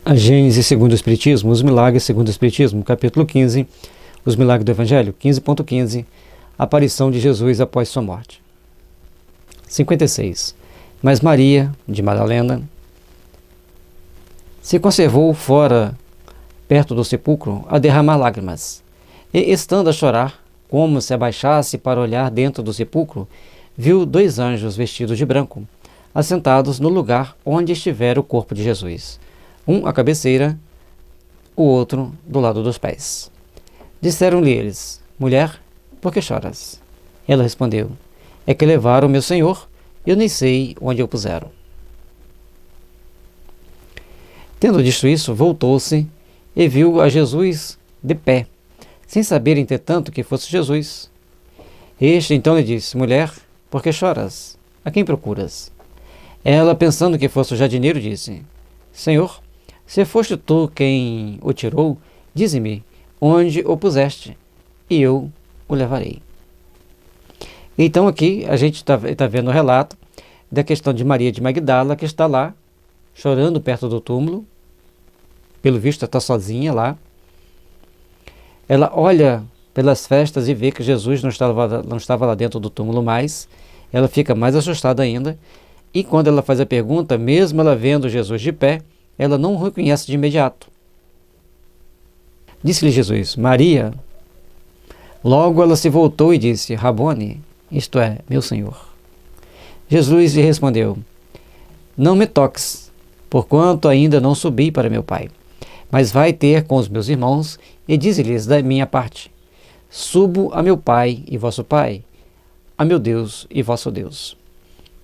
A Gênese segundo o Espiritismo, os milagres segundo o Espiritismo, capítulo 15, os milagres do Evangelho, 15.15, aparição de Jesus após sua morte. 56. Mas Maria, de Madalena, se conservou fora, perto do sepulcro, a derramar lágrimas, e, estando a chorar, como se abaixasse para olhar dentro do sepulcro, viu 2 anjos vestidos de branco, assentados no lugar onde estivera o corpo de Jesus, um à cabeceira, o outro do lado dos pés. Disseram-lhe eles: Mulher, por que choras? Ela respondeu: É que levaram meu Senhor, eu nem sei onde o puseram. Tendo dito isso, voltou-se e viu a Jesus de pé, sem saber, entretanto, que fosse Jesus. Este então lhe disse: Mulher, por que choras? A quem procuras? Ela, pensando que fosse o jardineiro, disse: Senhor, se foste tu quem o tirou, dize-me onde o puseste, e eu o levarei. Então aqui a gente está vendo o relato da questão de Maria de Magdala, que está lá, chorando perto do túmulo. Pelo visto, está sozinha lá. Ela olha pelas festas e vê que Jesus não estava lá dentro do túmulo mais. Ela fica mais assustada ainda. E quando ela faz a pergunta, mesmo ela vendo Jesus de pé, ela não o reconhece de imediato. Disse-lhe Jesus: Maria. Logo ela se voltou e disse: Rabone, isto é, meu Senhor. Jesus lhe respondeu: Não me toques, porquanto ainda não subi para meu Pai. Mas vai ter com os meus irmãos e dize-lhes da minha parte: Subo a meu Pai e vosso Pai, a meu Deus e vosso Deus.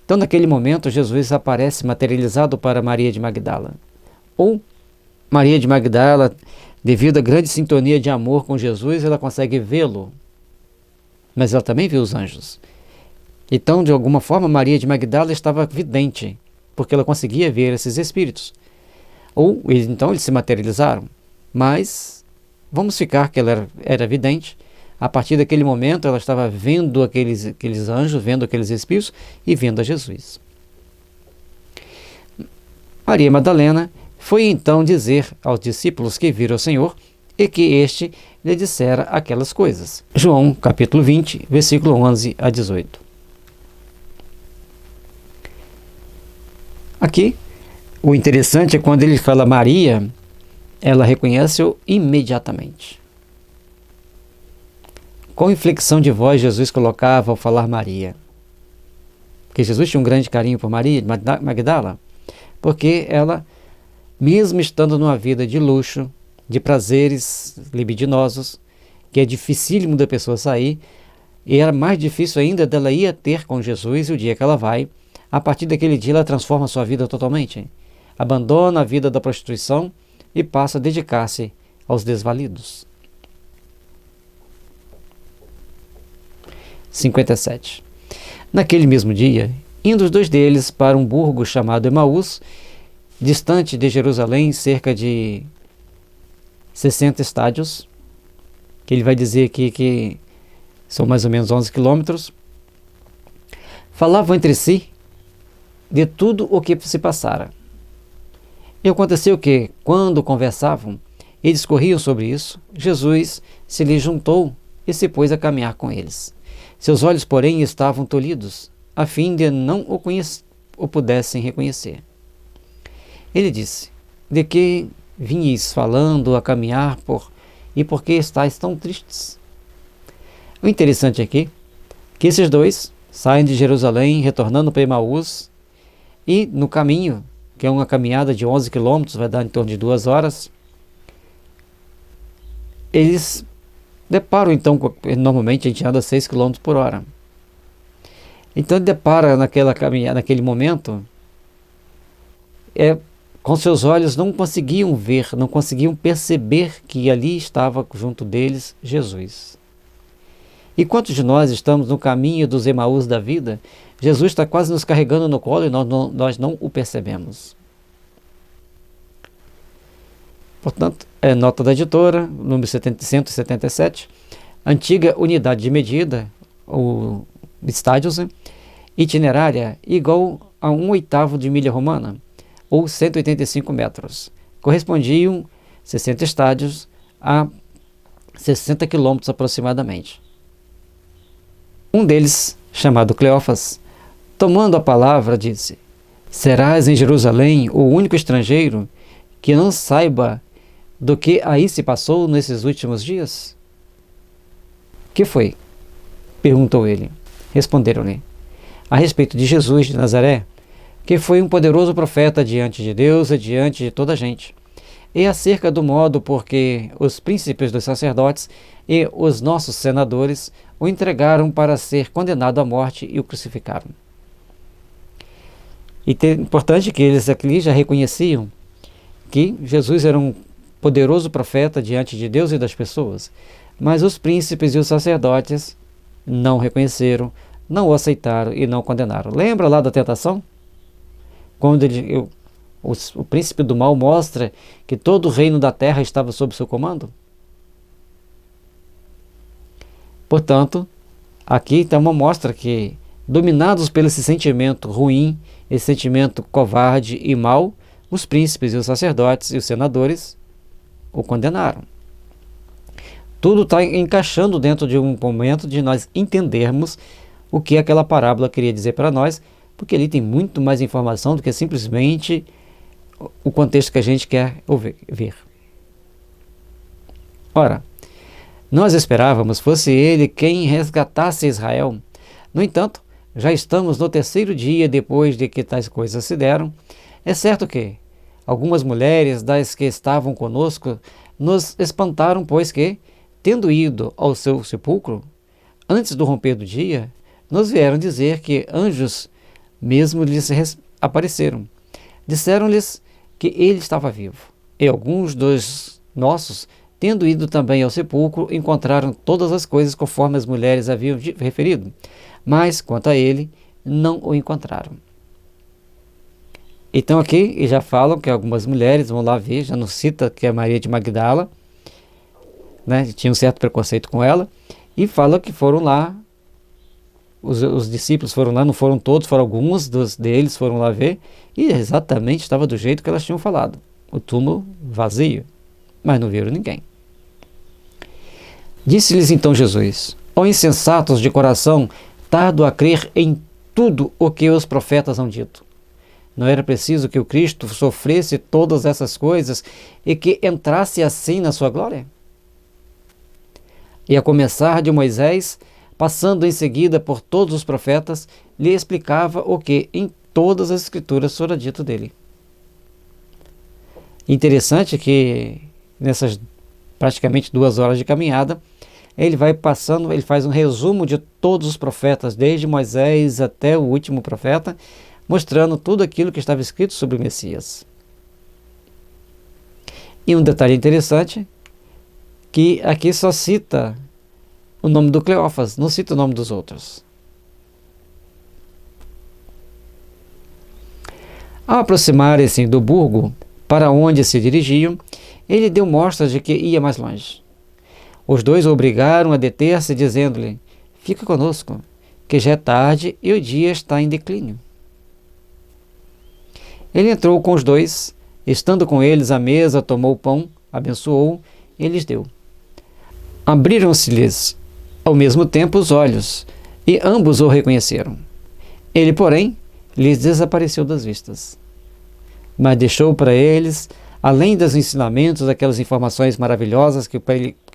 Então, naquele momento, Jesus aparece materializado para Maria de Magdala. Ou Maria de Magdala, devido à grande sintonia de amor com Jesus, ela consegue vê-lo, mas ela também viu os anjos. Então, de alguma forma, Maria de Magdala estava vidente, porque ela conseguia ver esses espíritos. Ou, então, eles se materializaram. Mas, vamos ficar que ela era vidente. A partir daquele momento, ela estava vendo aqueles anjos, vendo aqueles espíritos e vendo a Jesus. Maria Madalena foi então dizer aos discípulos que viram o Senhor e que este lhe dissera aquelas coisas. João, capítulo 20, versículo 11 a 18. Aqui, o interessante é quando ele fala Maria, ela reconhece-o imediatamente. Qual inflexão de voz Jesus colocava ao falar Maria? Porque Jesus tinha um grande carinho por Maria de Magdala, porque ela, mesmo estando numa vida de luxo, de prazeres libidinosos, que é dificílimo da pessoa sair, e era mais difícil ainda dela ir a ter com Jesus, e o dia que ela vai, a partir daquele dia ela transforma a sua vida totalmente, abandona a vida da prostituição e passa a dedicar-se aos desvalidos. 57. Naquele mesmo dia, indo os 2 deles para um burgo chamado Emaús, distante de Jerusalém, cerca de 60 estádios, que ele vai dizer aqui que são mais ou menos 11 quilômetros, falavam entre si de tudo o que se passara. E aconteceu que, quando conversavam e discorriam sobre isso, Jesus se lhe juntou e se pôs a caminhar com eles. Seus olhos, porém, estavam tolhidos, a fim de não o pudessem reconhecer. Ele disse: De que vinhis falando a caminhar e por que estáis tão tristes? O interessante aqui é que esses 2 saem de Jerusalém, retornando para Emaús, e no caminho, que é uma caminhada de 11 quilômetros, vai dar em torno de 2 horas, eles deparam então, normalmente a gente anda 6 km por hora. Então ele depara naquele momento, com seus olhos não conseguiam ver, não conseguiam perceber que ali estava junto deles Jesus. E quantos de nós estamos no caminho dos Emaús da vida, Jesus está quase nos carregando no colo e nós não o percebemos. Portanto, nota da editora, número 177, antiga unidade de medida, ou estádios, itinerária igual a 1/8 de milha romana, ou 185 metros, correspondiam 60 estádios a 60 quilômetros aproximadamente. Um deles, chamado Cleófas, tomando a palavra, disse: serás em Jerusalém o único estrangeiro que não saiba do que aí se passou nesses últimos dias? Que foi? Perguntou ele. Responderam-lhe: a respeito de Jesus de Nazaré, que foi um poderoso profeta diante de Deus e diante de toda a gente, e acerca do modo por que os príncipes dos sacerdotes e os nossos senadores o entregaram para ser condenado à morte e o crucificaram. E é importante que eles aqui já reconheciam que Jesus era um poderoso profeta diante de Deus e das pessoas, mas os príncipes e os sacerdotes não reconheceram, não o aceitaram e não o condenaram. Lembra lá da tentação? Quando o príncipe do mal mostra que todo o reino da terra estava sob seu comando? Portanto, aqui está uma mostra que, dominados pelo esse sentimento ruim, esse sentimento covarde e mau, os príncipes e os sacerdotes e os senadores o condenaram. Tudo está encaixando dentro de um momento de nós entendermos o que aquela parábola queria dizer para nós, porque ali tem muito mais informação do que simplesmente o contexto que a gente quer ver. Ora, nós esperávamos fosse ele quem resgatasse Israel. No entanto, já estamos no 3º dia depois de que tais coisas se deram. É certo que algumas mulheres das que estavam conosco nos espantaram, pois que, tendo ido ao seu sepulcro, antes do romper do dia, nos vieram dizer que anjos mesmo lhes apareceram. Disseram-lhes que ele estava vivo. E alguns dos nossos, tendo ido também ao sepulcro, encontraram todas as coisas conforme as mulheres haviam referido, mas quanto a ele, não o encontraram. Então aqui já falam que algumas mulheres vão lá ver, já não cita que é Maria de Magdala, né, tinha um certo preconceito com ela, e fala que foram lá, os discípulos foram lá, não foram todos, foram alguns deles foram lá ver, e exatamente estava do jeito que elas tinham falado, o túmulo vazio, mas não viram ninguém. Disse-lhes então Jesus: ó insensatos de coração, tardo a crer em tudo o que os profetas han dito. Não era preciso que o Cristo sofresse todas essas coisas e que entrasse assim na sua glória? E a começar de Moisés, passando em seguida por todos os profetas, lhe explicava o que em todas as escrituras fora dito dele. Interessante que nessas praticamente 2 horas de caminhada, ele vai passando, ele faz um resumo de todos os profetas, desde Moisés até o último profeta, mostrando tudo aquilo que estava escrito sobre o Messias. E um detalhe interessante, que aqui só cita o nome do Cleófas, não cita o nome dos outros. Ao aproximarem-se do burgo para onde se dirigiam, ele deu mostras de que ia mais longe. Os dois o obrigaram a deter-se, dizendo-lhe: fica conosco, que já é tarde e o dia está em declínio. Ele entrou com os dois, estando com eles à mesa, tomou o pão, abençoou e lhes deu. Abriram-se-lhes ao mesmo tempo os olhos, e ambos o reconheceram. Ele, porém, lhes desapareceu das vistas. Mas deixou para eles, além dos ensinamentos, aquelas informações maravilhosas que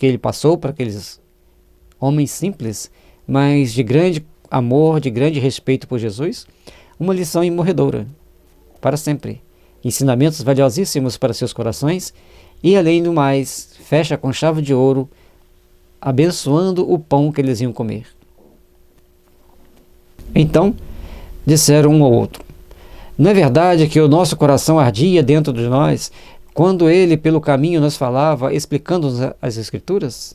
ele passou para aqueles homens simples, mas de grande amor, de grande respeito por Jesus, uma lição imorredoura, para sempre. Ensinamentos valiosíssimos para seus corações, e além do mais, fecha com chave de ouro, abençoando o pão que eles iam comer. Então, disseram um ao outro: não é verdade que o nosso coração ardia dentro de nós, quando ele pelo caminho nos falava, explicando-nos as Escrituras?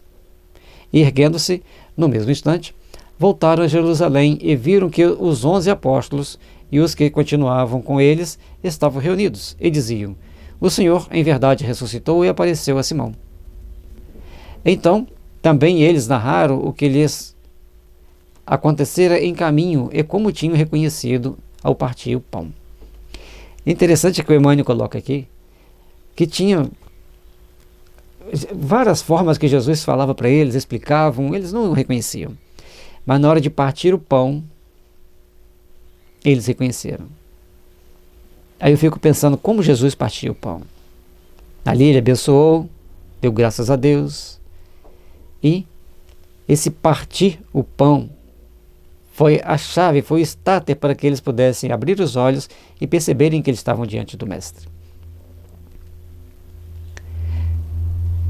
E erguendo-se, no mesmo instante, voltaram a Jerusalém e viram que os 11 apóstolos e os que continuavam com eles estavam reunidos, e diziam: o Senhor em verdade ressuscitou e apareceu a Simão. Então, também eles narraram o que lhes acontecera em caminho e como tinham reconhecido ao partir o pão. Interessante que o Emmanuel coloca aqui que tinha várias formas que Jesus falava para eles, explicavam, eles não o reconheciam. Mas na hora de partir o pão, eles reconheceram. Aí eu fico pensando como Jesus partiu o pão. Ali ele abençoou, deu graças a Deus. E esse partir o pão foi a chave, foi o starter para que eles pudessem abrir os olhos e perceberem que eles estavam diante do Mestre.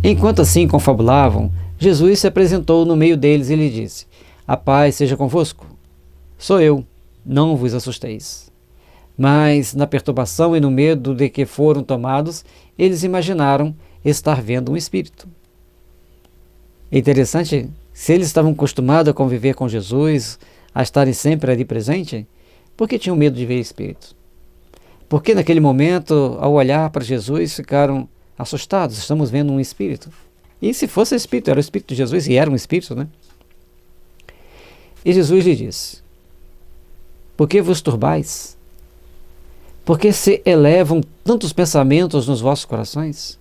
Enquanto assim confabulavam, Jesus se apresentou no meio deles e lhe disse: a paz seja convosco. Sou eu, não vos assusteis. Mas na perturbação e no medo de que foram tomados, eles imaginaram estar vendo um espírito. É interessante, se eles estavam acostumados a conviver com Jesus, a estarem sempre ali presente, por que tinham medo de ver espíritos? Porque naquele momento, ao olhar para Jesus, ficaram assustados, estamos vendo um espírito. E se fosse espírito, era o espírito de Jesus, e era um espírito, né? E Jesus lhe disse: por que vos turbais? Por que se elevam tantos pensamentos nos vossos corações?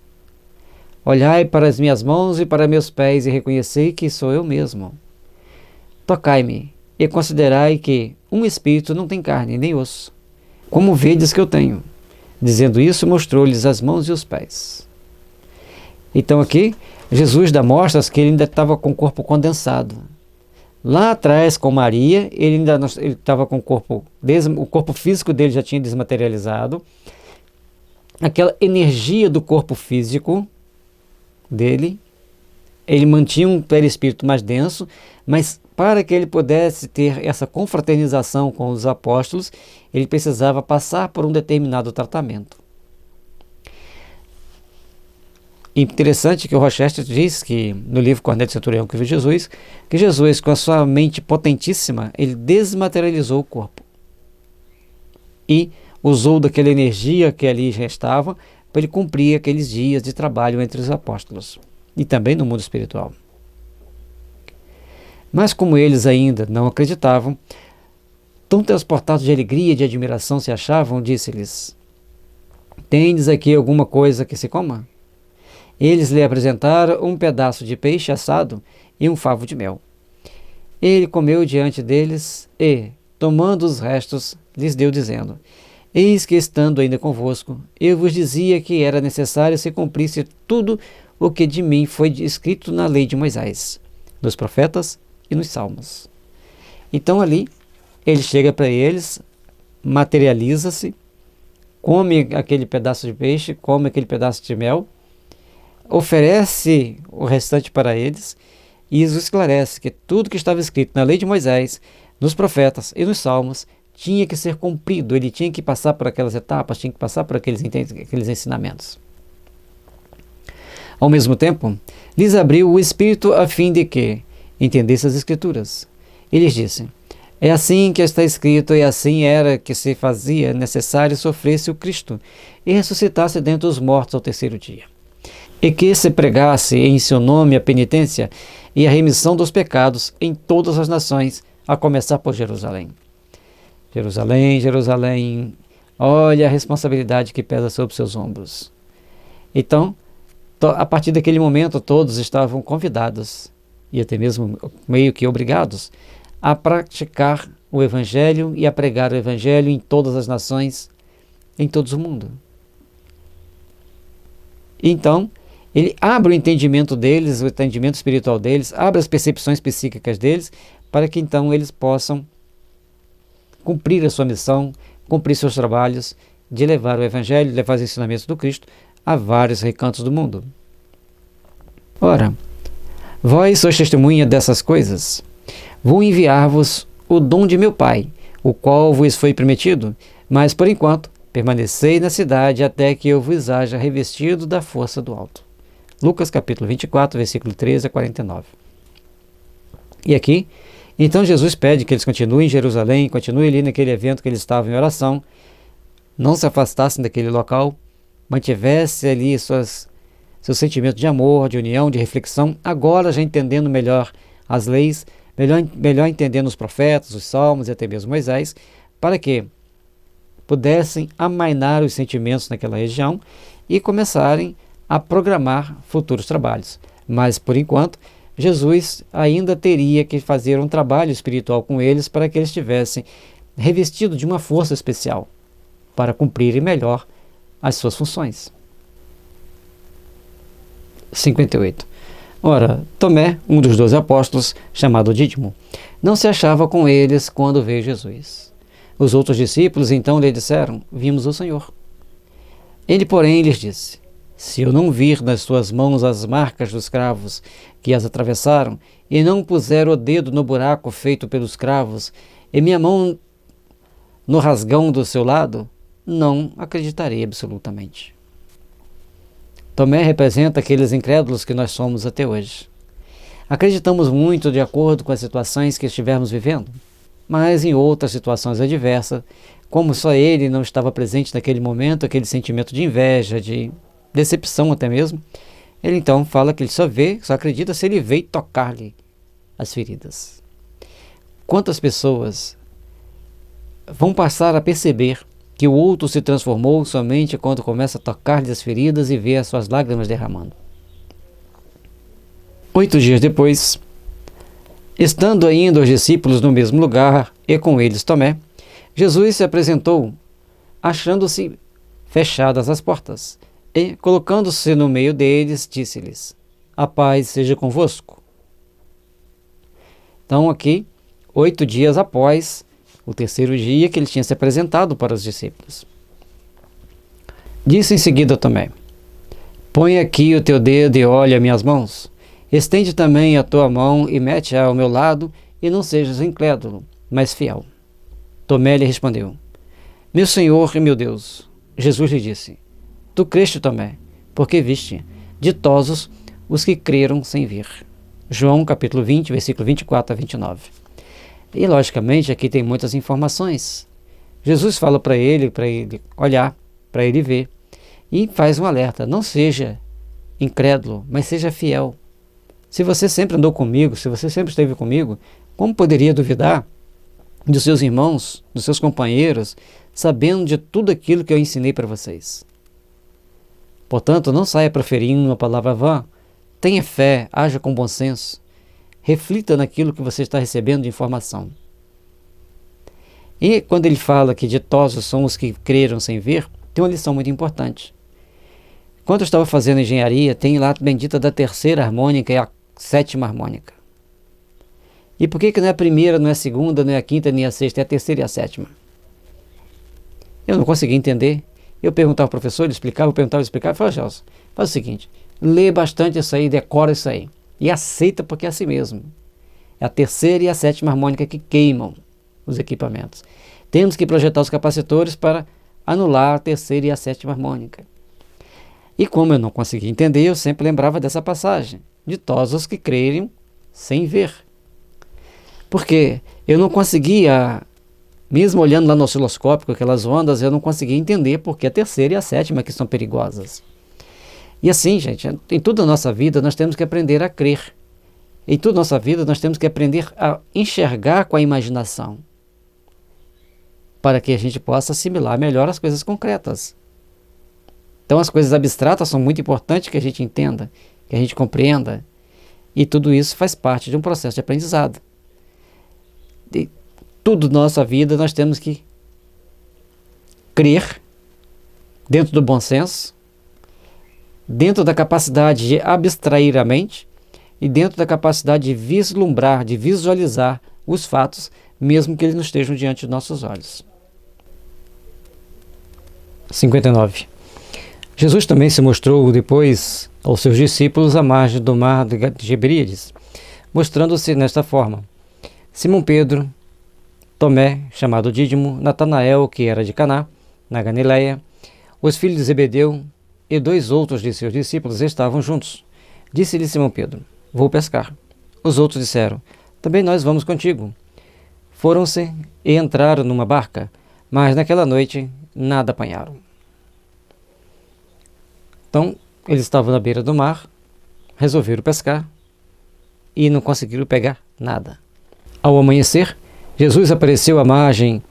Olhai para as minhas mãos e para meus pés e reconhecei que sou eu mesmo. Tocai-me e considerai que um espírito não tem carne nem osso, como vedes que eu tenho. Dizendo isso, mostrou-lhes as mãos e os pés. Então aqui, Jesus dá mostras que ele ainda estava com o corpo condensado. Lá atrás, com Maria, ele estava com o corpo físico dele já tinha desmaterializado. Aquela energia do corpo físico dele, ele mantinha um perispírito mais denso, mas para que ele pudesse ter essa confraternização com os apóstolos, ele precisava passar por um determinado tratamento. Interessante que o Rochester diz que, no livro Cornélio Centurião que viu Jesus, que Jesus, com a sua mente potentíssima, ele desmaterializou o corpo e usou daquela energia que ali restava para ele cumprir aqueles dias de trabalho entre os apóstolos e também no mundo espiritual. Mas como eles ainda não acreditavam, tão transportados de alegria e de admiração se achavam, disse-lhes: tendes aqui alguma coisa que se coma? Eles lhe apresentaram um pedaço de peixe assado e um favo de mel. Ele comeu diante deles e, tomando os restos, lhes deu, dizendo: eis que, estando ainda convosco, eu vos dizia que era necessário se cumprisse tudo o que de mim foi escrito na lei de Moisés, nos profetas e nos salmos. Então ali, ele chega para eles, materializa-se, come aquele pedaço de peixe, come aquele pedaço de mel, oferece o restante para eles e os esclarece que tudo que estava escrito na lei de Moisés, nos profetas e nos salmos tinha que ser cumprido, ele tinha que passar por aquelas etapas, tinha que passar por aqueles ensinamentos. Ao mesmo tempo, lhes abriu o Espírito a fim de que entendesse as Escrituras. E lhes disse: é assim que está escrito, e assim era que se fazia necessário sofresse o Cristo e ressuscitasse dentre os mortos ao terceiro dia. E que se pregasse em seu nome a penitência e a remissão dos pecados em todas as nações, a começar por Jerusalém. Jerusalém, Jerusalém, olha a responsabilidade que pesa sobre seus ombros. Então, a partir daquele momento, todos estavam convidados, e até mesmo meio que obrigados, a praticar o Evangelho e a pregar o Evangelho em todas as nações, em todo o mundo. Então, ele abre o entendimento deles, o entendimento espiritual deles, abre as percepções psíquicas deles, para que então eles possam cumprir a sua missão, cumprir seus trabalhos de levar o Evangelho, levar os ensinamentos do Cristo a vários recantos do mundo. Ora, vós sois testemunha dessas coisas. Vou enviar-vos o dom de meu Pai, o qual vos foi prometido, mas por enquanto permanecei na cidade até que eu vos haja revestido da força do alto. Lucas capítulo 24, versículo 13 a 49. E aqui, então Jesus pede que eles continuem em Jerusalém, continuem ali naquele evento que eles estavam em oração, não se afastassem daquele local, mantivessem ali seu sentimento de amor, de união, de reflexão, agora já entendendo melhor as leis, melhor entendendo os profetas, os salmos e até mesmo Moisés, para que pudessem amainar os sentimentos naquela região e começarem a programar futuros trabalhos. Mas, por enquanto, Jesus ainda teria que fazer um trabalho espiritual com eles para que eles estivessem revestidos de uma força especial para cumprirem melhor as suas funções. 58. Ora, Tomé, um dos 12 apóstolos, chamado Dídimo, não se achava com eles quando veio Jesus. Os outros discípulos então lhe disseram: vimos o Senhor. Ele, porém, lhes disse: se eu não vir nas suas mãos as marcas dos cravos que as atravessaram, e não puser o dedo no buraco feito pelos cravos, e minha mão no rasgão do seu lado, não acreditarei absolutamente. Tomé representa aqueles incrédulos que nós somos até hoje. Acreditamos muito de acordo com as situações que estivermos vivendo, mas em outras situações adversas, como só ele não estava presente naquele momento, aquele sentimento de inveja, de decepção até mesmo, ele então fala que ele só acredita se ele veio tocar-lhe as feridas. Quantas pessoas vão passar a perceber que o outro se transformou somente quando começa a tocar-lhe as feridas e vê as suas lágrimas derramando? 8 dias depois, estando ainda os discípulos no mesmo lugar e com eles Tomé, Jesus se apresentou, achando-se fechadas as portas, e, colocando-se no meio deles, disse-lhes: a paz seja convosco. Então aqui, 8 dias após o terceiro dia que ele tinha se apresentado para os discípulos. Disse em seguida a Tomé: põe aqui o teu dedo e olha minhas mãos. Estende também a tua mão e mete-a ao meu lado, e não sejas incrédulo, mas fiel. Tomé lhe respondeu: meu Senhor e meu Deus. Jesus lhe disse: tu creste, Tomé, porque viste. Ditosos os que creram sem ver. João capítulo 20, versículo 24 a 29. E logicamente aqui tem muitas informações. Jesus fala para ele olhar, para ele ver, e faz um alerta: não seja incrédulo, mas seja fiel. Se você sempre andou comigo, se você sempre esteve comigo, como poderia duvidar dos seus irmãos, dos seus companheiros, sabendo de tudo aquilo que eu ensinei para vocês? Portanto, não saia proferindo uma palavra vã. Tenha fé, haja com bom senso. Reflita naquilo que você está recebendo de informação. E quando ele fala que ditosos são os que creram sem ver, tem uma lição muito importante. Quando eu estava fazendo engenharia, tem lá a bendita da terceira harmônica e a sétima harmônica. E por que não é a primeira, não é a segunda, não é a quinta, nem a sexta, é a terceira e a sétima? Eu não conseguia entender. Eu perguntava ao professor, ele explicava, eu perguntava, ele explicava, eu falava: Gelson, faz o seguinte, lê bastante isso aí, decora isso aí, e aceita, porque é assim mesmo. É a terceira e a sétima harmônica que queimam os equipamentos. Temos que projetar os capacitores para anular a terceira e a sétima harmônica. E como eu não conseguia entender, eu sempre lembrava dessa passagem: ditosos que crerem sem ver. Porque eu não conseguia, mesmo olhando lá no osciloscópio, aquelas ondas, eu não conseguia entender porque a terceira e a sétima que são perigosas. E assim, gente, em toda a nossa vida nós temos que aprender a crer. Em toda a nossa vida nós temos que aprender a enxergar com a imaginação, para que a gente possa assimilar melhor as coisas concretas. Então as coisas abstratas são muito importantes que a gente entenda, que a gente compreenda, e tudo isso faz parte de um processo de aprendizado. E tudo na nossa vida nós temos que crer dentro do bom senso, dentro da capacidade de abstrair a mente e dentro da capacidade de vislumbrar, de visualizar os fatos, mesmo que eles não estejam diante de nossos olhos. 59. Jesus também se mostrou depois aos seus discípulos à margem do mar de Gebríades, mostrando-se nesta forma: Simão Pedro, Tomé, chamado Dídimo, Natanael, que era de Caná, na Galileia, os filhos de Zebedeu e 2 outros de seus discípulos estavam juntos. Disse-lhe Simão Pedro: vou pescar. Os outros disseram: também nós vamos contigo. Foram-se e entraram numa barca, mas naquela noite nada apanharam. Então, eles estavam na beira do mar, resolveram pescar e não conseguiram pegar nada. Ao amanhecer, Jesus apareceu à margem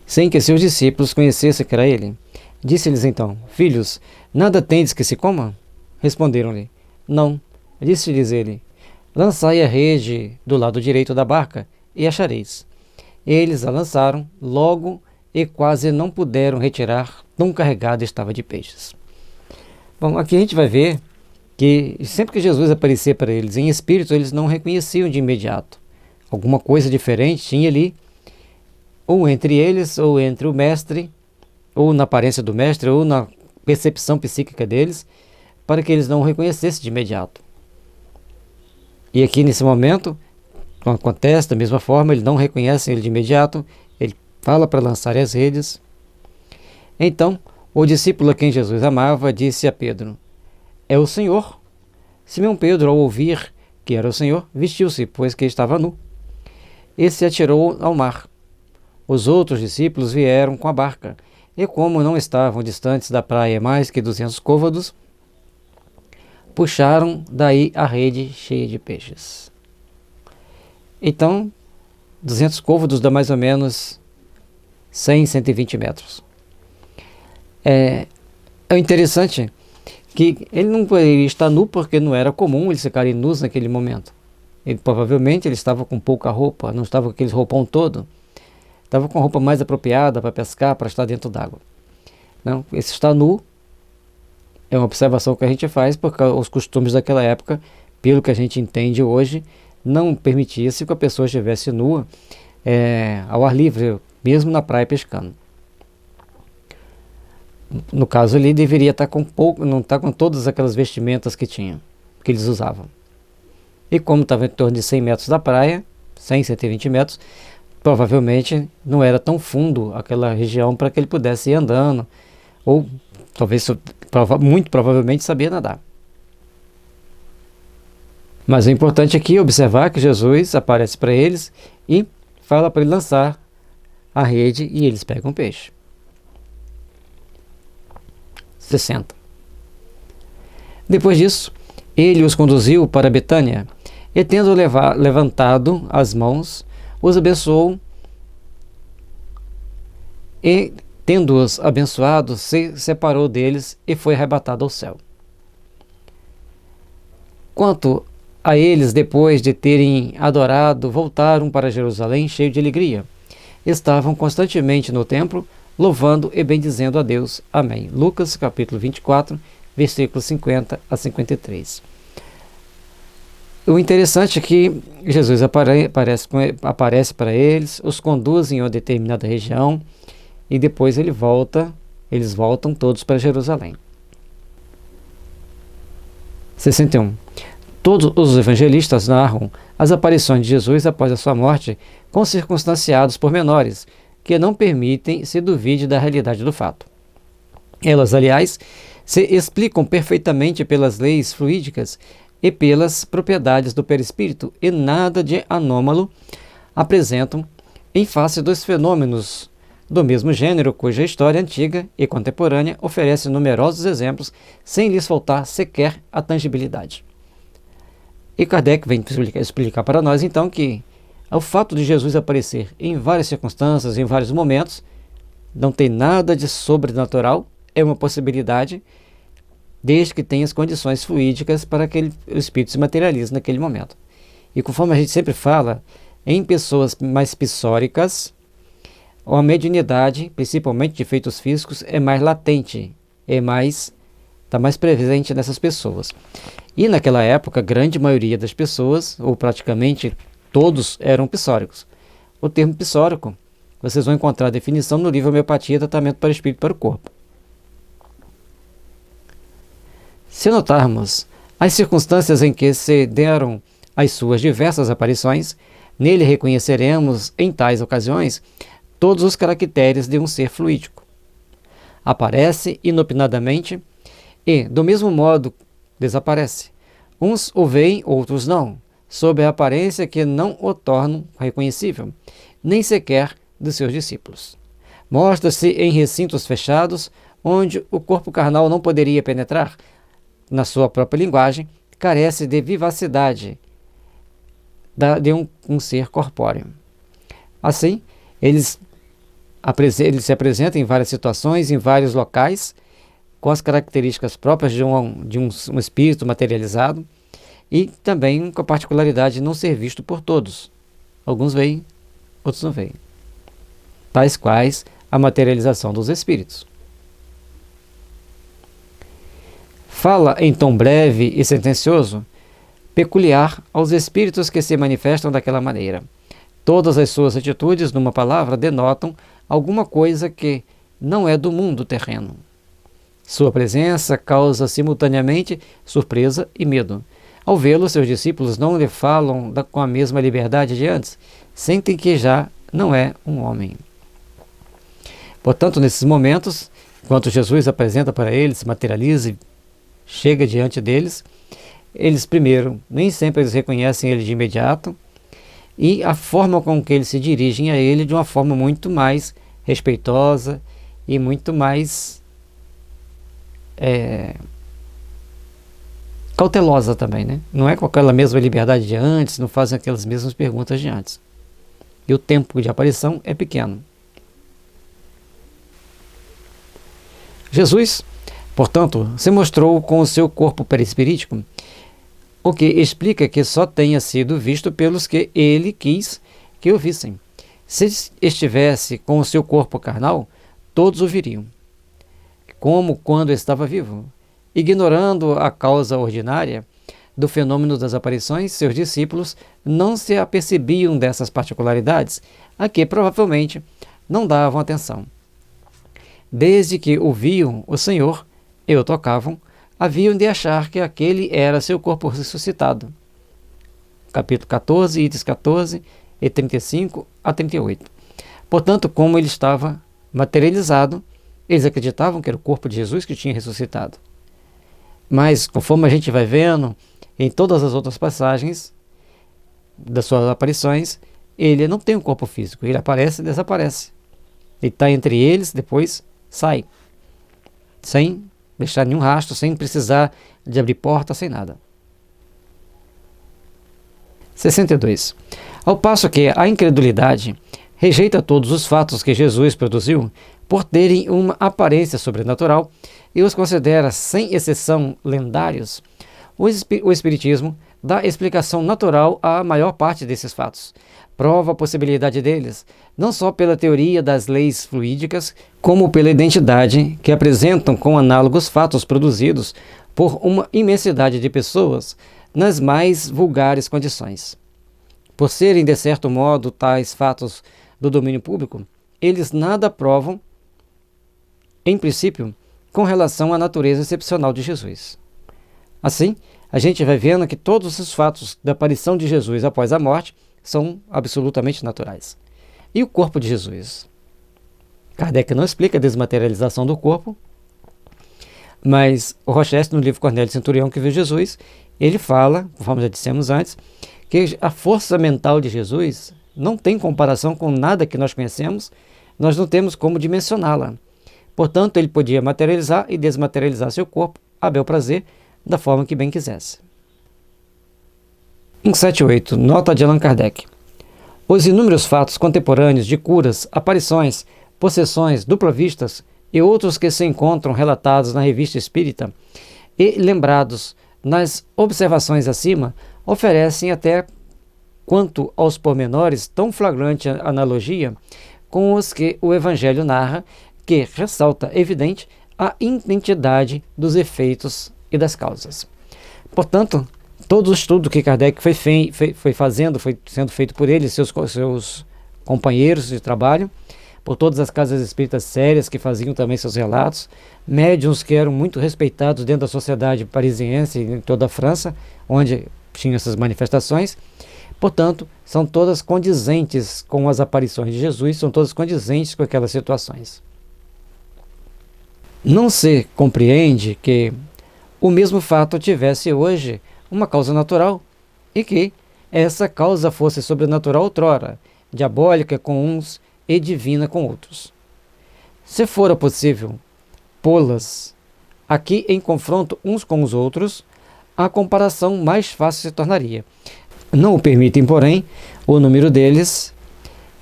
sem que seus discípulos conhecessem que era ele. Disse-lhes então: Filhos, nada tendes que se coma? Responderam-lhe: Não. Disse-lhes ele: Lançai a rede do lado direito da barca, e achareis. Eles a lançaram logo, e quase não puderam retirar, tão carregada estava de peixes. Bom, aqui a gente vai ver que sempre que Jesus aparecia para eles em espírito, eles não reconheciam de imediato. Alguma coisa diferente tinha ali, ou entre eles, ou entre o mestre, ou na aparência do mestre, ou na percepção psíquica deles, para que eles não o reconhecessem de imediato. E aqui nesse momento, acontece da mesma forma, eles não reconhecem ele de imediato, ele fala para lançar as redes. Então, o discípulo a quem Jesus amava disse a Pedro: É o Senhor. Simão Pedro, ao ouvir que era o Senhor, vestiu-se, pois que estava nu, e se atirou ao mar. Os outros discípulos vieram com a barca, e como não estavam distantes da praia mais que 200 côvados, puxaram daí a rede cheia de peixes. Então, 200 côvados dá mais ou menos 100, 120 metros. É interessante que ele não poderia estar nu porque não era comum eles ficarem nus naquele momento. Provavelmente ele estava com pouca roupa, não estava com aquele roupão todo. Estava com a roupa mais apropriada para pescar, para estar dentro d'água. Não, esse estar nu é uma observação que a gente faz porque os costumes daquela época, pelo que a gente entende hoje, não permitia-se que a pessoa estivesse nua ao ar livre, mesmo na praia pescando. No caso ali, deveria estar com pouco, não estar com todas aquelas vestimentas que eles usavam. E como estava em torno de 100 metros da praia, 100, 120 metros, provavelmente não era tão fundo aquela região para que ele pudesse ir andando, ou talvez, muito provavelmente, sabia nadar. Mas o importante aqui é observar que Jesus aparece para eles e fala para ele lançar a rede e eles pegam peixe. 60. Depois disso, ele os conduziu para Betânia e, tendo levantado as mãos, os abençoou e, tendo-os abençoado, se separou deles e foi arrebatado ao céu. Quanto a eles, depois de terem adorado, voltaram para Jerusalém cheios de alegria. Estavam constantemente no templo, louvando e bendizendo a Deus. Amém. Lucas capítulo 24, versículos 50 a 53. O interessante é que Jesus aparece para eles, os conduz em uma determinada região e depois eles voltam todos para Jerusalém. 61. Todos os evangelistas narram as aparições de Jesus após a sua morte com circunstanciados pormenores que não permitem se duvide da realidade do fato. Elas, aliás, se explicam perfeitamente pelas leis fluídicas e pelas propriedades do perispírito e nada de anômalo apresentam em face dos fenômenos do mesmo gênero cuja história antiga e contemporânea oferece numerosos exemplos sem lhes faltar sequer a tangibilidade. E Kardec vem explicar para nós então que o fato de Jesus aparecer em várias circunstâncias, em vários momentos, não tem nada de sobrenatural, é uma possibilidade, desde que tenha as condições fluídicas para que o espírito se materialize naquele momento. E conforme a gente sempre fala, em pessoas mais psóricas, a mediunidade, principalmente de efeitos físicos, é mais latente, está mais presente nessas pessoas. E naquela época, a grande maioria das pessoas, ou praticamente todos, eram psóricos. O termo psórico, vocês vão encontrar a definição no livro Homeopatia, Tratamento para o Espírito e para o Corpo. Se notarmos as circunstâncias em que se deram as suas diversas aparições, nele reconheceremos, em tais ocasiões, todos os caracteres de um ser fluídico. Aparece inopinadamente e, do mesmo modo, desaparece. Uns o veem, outros não, sob a aparência que não o tornam reconhecível, nem sequer dos seus discípulos. Mostra-se em recintos fechados, onde o corpo carnal não poderia penetrar. Na sua própria linguagem, carece de vivacidade de um ser corpóreo. Assim, eles Ele se apresenta em várias situações, em vários locais, com as características próprias de um espírito materializado, e também com a particularidade de não ser visto por todos. Alguns veem, outros não veem. Tais quais a materialização dos espíritos. Fala em tom breve e sentencioso, peculiar aos espíritos que se manifestam daquela maneira. Todas as suas atitudes, numa palavra, denotam alguma coisa que não é do mundo terreno. Sua presença causa simultaneamente surpresa e medo. Ao vê-lo, seus discípulos não lhe falam com a mesma liberdade de antes, sentem que já não é um homem. Portanto, nesses momentos, enquanto Jesus apresenta para eles, se materializa e chega diante deles, eles primeiro, nem sempre eles reconhecem ele de imediato, e a forma com que eles se dirigem a ele de uma forma muito mais respeitosa e muito mais cautelosa também, né? Não é com aquela mesma liberdade de antes, não fazem aquelas mesmas perguntas de antes. E o tempo de aparição é pequeno. Jesus, portanto, se mostrou com o seu corpo perispirítico, o que explica que só tenha sido visto pelos que ele quis que o vissem. Se estivesse com o seu corpo carnal, todos o viriam, como quando estava vivo. Ignorando a causa ordinária do fenômeno das aparições, seus discípulos não se apercebiam dessas particularidades, a que provavelmente não davam atenção. Desde que o viam o Senhor e o tocavam, haviam de achar que aquele era seu corpo ressuscitado. Capítulo 14, itens 14 e 35 a 38. Portanto, como ele estava materializado, eles acreditavam que era o corpo de Jesus que tinha ressuscitado. Mas, conforme a gente vai vendo em todas as outras passagens das suas aparições, ele não tem um corpo físico. Ele aparece e desaparece. Ele está entre eles, depois sai. Sem deixar nenhum rastro, sem precisar de abrir porta, sem nada. 62. Ao passo que a incredulidade rejeita todos os fatos que Jesus produziu por terem uma aparência sobrenatural e os considera, sem exceção, lendários, o Espiritismo dá explicação natural à maior parte desses fatos. Prova a possibilidade deles, não só pela teoria das leis fluídicas, como pela identidade que apresentam com análogos fatos produzidos por uma imensidade de pessoas nas mais vulgares condições. Por serem, de certo modo, tais fatos do domínio público, eles nada provam, em princípio, com relação à natureza excepcional de Jesus. Assim, a gente vai vendo que todos os fatos da aparição de Jesus após a morte são absolutamente naturais. E o corpo de Jesus? Kardec não explica a desmaterialização do corpo, mas o Rochester, no livro Cornélio Centurião, que viu Jesus, ele fala, conforme já dissemos antes, que a força mental de Jesus não tem comparação com nada que nós conhecemos, nós não temos como dimensioná-la. Portanto, ele podia materializar e desmaterializar seu corpo a bel prazer, da forma que bem quisesse. 178. Nota de Allan Kardec. Os inúmeros fatos contemporâneos de curas, aparições, possessões, dupla-vistas e outros que se encontram relatados na Revista Espírita e lembrados nas observações acima, oferecem até quanto aos pormenores tão flagrante analogia com os que o Evangelho narra, que ressalta evidente a identidade dos efeitos e das causas. Portanto, todo o estudo que Kardec foi fazendo, foi sendo feito por ele e seus companheiros de trabalho, por todas as casas espíritas sérias que faziam também seus relatos, médiuns que eram muito respeitados dentro da sociedade parisiense e em toda a França, onde tinham essas manifestações. Portanto, são todas condizentes com as aparições de Jesus, são todas condizentes com aquelas situações. Não se compreende que o mesmo fato tivesse hoje uma causa natural e que essa causa fosse sobrenatural outrora, diabólica com uns e divina com outros. Se fora possível pô-las aqui em confronto uns com os outros, a comparação mais fácil se tornaria. Não o permitem, porém, o número deles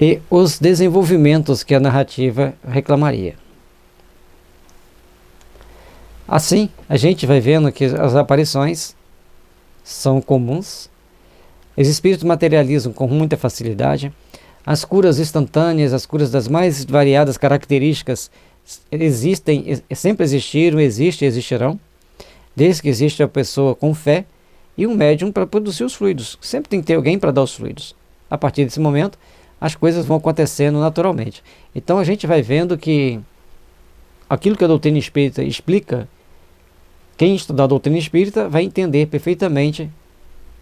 e os desenvolvimentos que a narrativa reclamaria. Assim, a gente vai vendo que as aparições são comuns, os espíritos materializam com muita facilidade, as curas instantâneas, as curas das mais variadas características existem, sempre existiram, existem e existirão, desde que existe a pessoa com fé e um médium para produzir os fluidos. Sempre tem que ter alguém para dar os fluidos. A partir desse momento, as coisas vão acontecendo naturalmente. Então a gente vai vendo que aquilo que a doutrina espírita explica, quem estudar a doutrina espírita vai entender perfeitamente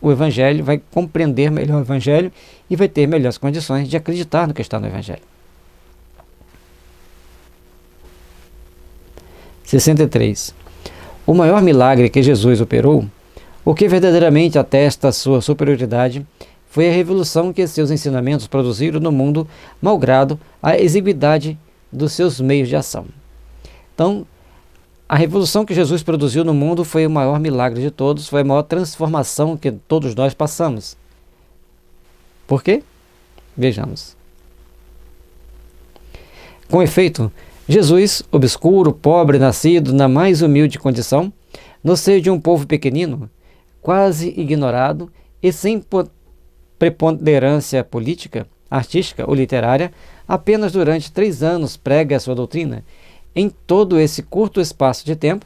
o Evangelho, vai compreender melhor o Evangelho e vai ter melhores condições de acreditar no que está no Evangelho. 63. O maior milagre que Jesus operou, o que verdadeiramente atesta a sua superioridade, foi a revolução que seus ensinamentos produziram no mundo, malgrado a exiguidade dos seus meios de ação. Então, a revolução que Jesus produziu no mundo foi o maior milagre de todos, foi a maior transformação que todos nós passamos. Por quê? Vejamos. Com efeito, Jesus, obscuro, pobre, nascido na mais humilde condição, no seio de um povo pequenino, quase ignorado e sem preponderância política, artística ou literária, apenas durante 3 anos prega a sua doutrina. Em todo esse curto espaço de tempo,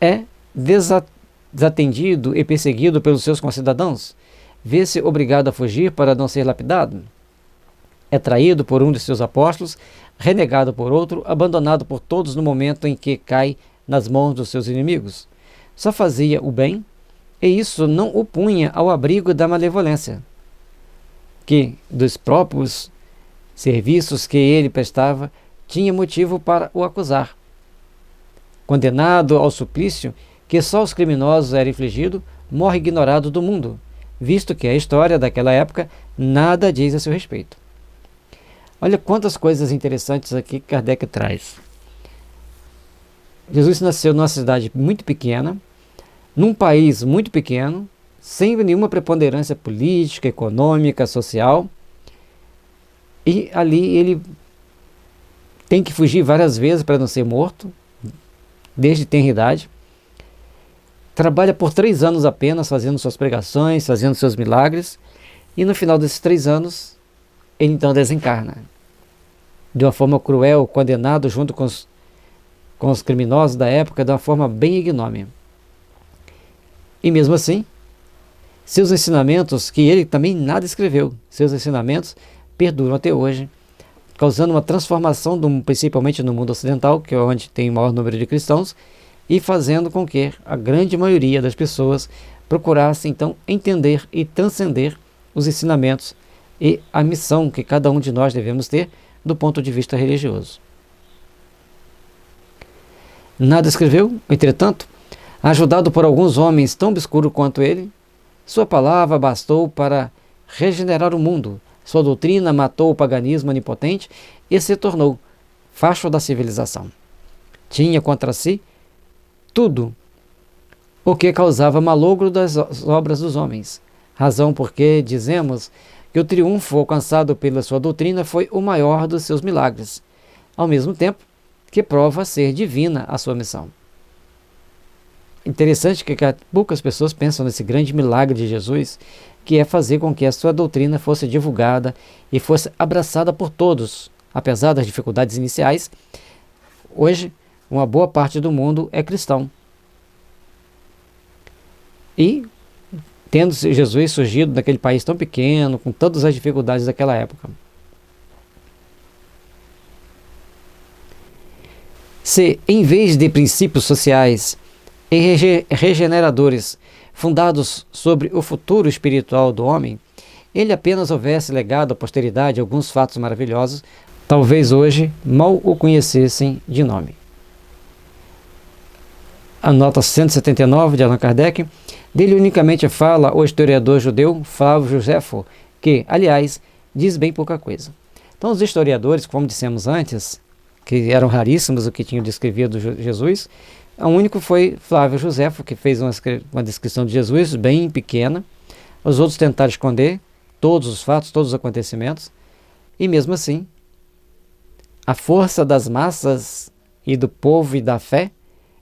é desatendido e perseguido pelos seus concidadãos, vê-se obrigado a fugir para não ser lapidado, é traído por um de seus apóstolos, renegado por outro, abandonado por todos no momento em que cai nas mãos dos seus inimigos. Só fazia o bem, e isso não o punha ao abrigo da malevolência, que dos próprios serviços que ele prestava tinha motivo para o acusar. Condenado ao suplício que só os criminosos era infligido, morre ignorado do mundo, visto que a história daquela época nada diz a seu respeito. Olha quantas coisas interessantes aqui que Kardec traz. Jesus nasceu numa cidade muito pequena, num país muito pequeno, sem nenhuma preponderância política, econômica, social, e ali ele tem que fugir várias vezes para não ser morto, desde tenra idade. Trabalha por 3 anos apenas, fazendo suas pregações, fazendo seus milagres, e no final desses 3 anos, ele então desencarna. De uma forma cruel, condenado junto com os criminosos da época, de uma forma bem ignômia. E mesmo assim, seus ensinamentos, que ele também nada escreveu, seus ensinamentos perduram até hoje, causando uma transformação, principalmente no mundo ocidental, que é onde tem o maior número de cristãos, e fazendo com que a grande maioria das pessoas procurasse então entender e transcender os ensinamentos e a missão que cada um de nós devemos ter do ponto de vista religioso. Nada escreveu, entretanto, ajudado por alguns homens tão obscuros quanto ele, sua palavra bastou para regenerar o mundo. Sua doutrina matou o paganismo onipotente e se tornou facho da civilização. Tinha contra si tudo o que causava malogro das obras dos homens, razão porque dizemos que o triunfo alcançado pela sua doutrina foi o maior dos seus milagres, ao mesmo tempo que prova ser divina a sua missão. Interessante que poucas pessoas pensam nesse grande milagre de Jesus, que é fazer com que a sua doutrina fosse divulgada e fosse abraçada por todos. Apesar das dificuldades iniciais, hoje uma boa parte do mundo é cristão. E, tendo Jesus surgido naquele país tão pequeno, com todas as dificuldades daquela época. Se, em vez de princípios sociais e regeneradores fundados sobre o futuro espiritual do homem, ele apenas houvesse legado à posteridade alguns fatos maravilhosos, talvez hoje mal o conhecessem de nome. A nota 179 de Allan Kardec, dele unicamente fala o historiador judeu Flávio Josefo, que, aliás, diz bem pouca coisa. Então os historiadores, como dissemos antes, que eram raríssimos o que tinham descrevido Jesus, o único foi Flávio Josefo, que fez uma descrição de Jesus bem pequena. Os outros tentaram esconder, todos os fatos, todos os acontecimentos, e mesmo assim, a força das massas e do povo e da fé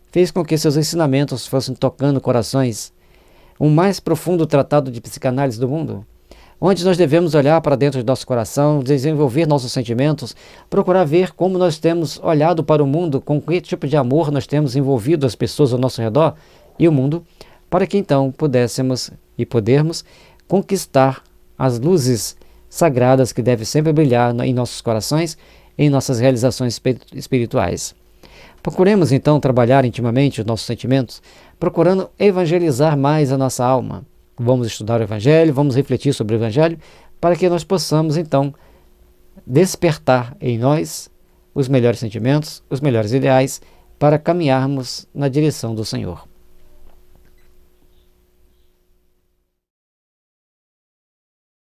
fez com que seus ensinamentos fossem tocando corações. O mais profundo tratado de psicanálise do mundo, onde nós devemos olhar para dentro do nosso coração, desenvolver nossos sentimentos, procurar ver como nós temos olhado para o mundo, com que tipo de amor nós temos envolvido as pessoas ao nosso redor e o mundo, para que então pudéssemos e podermos conquistar as luzes sagradas que devem sempre brilhar em nossos corações, em nossas realizações espirituais. Procuremos então trabalhar intimamente os nossos sentimentos, procurando evangelizar mais a nossa alma. Vamos estudar o Evangelho, vamos refletir sobre o Evangelho, para que nós possamos então despertar em nós os melhores sentimentos, os melhores ideais, para caminharmos na direção do Senhor.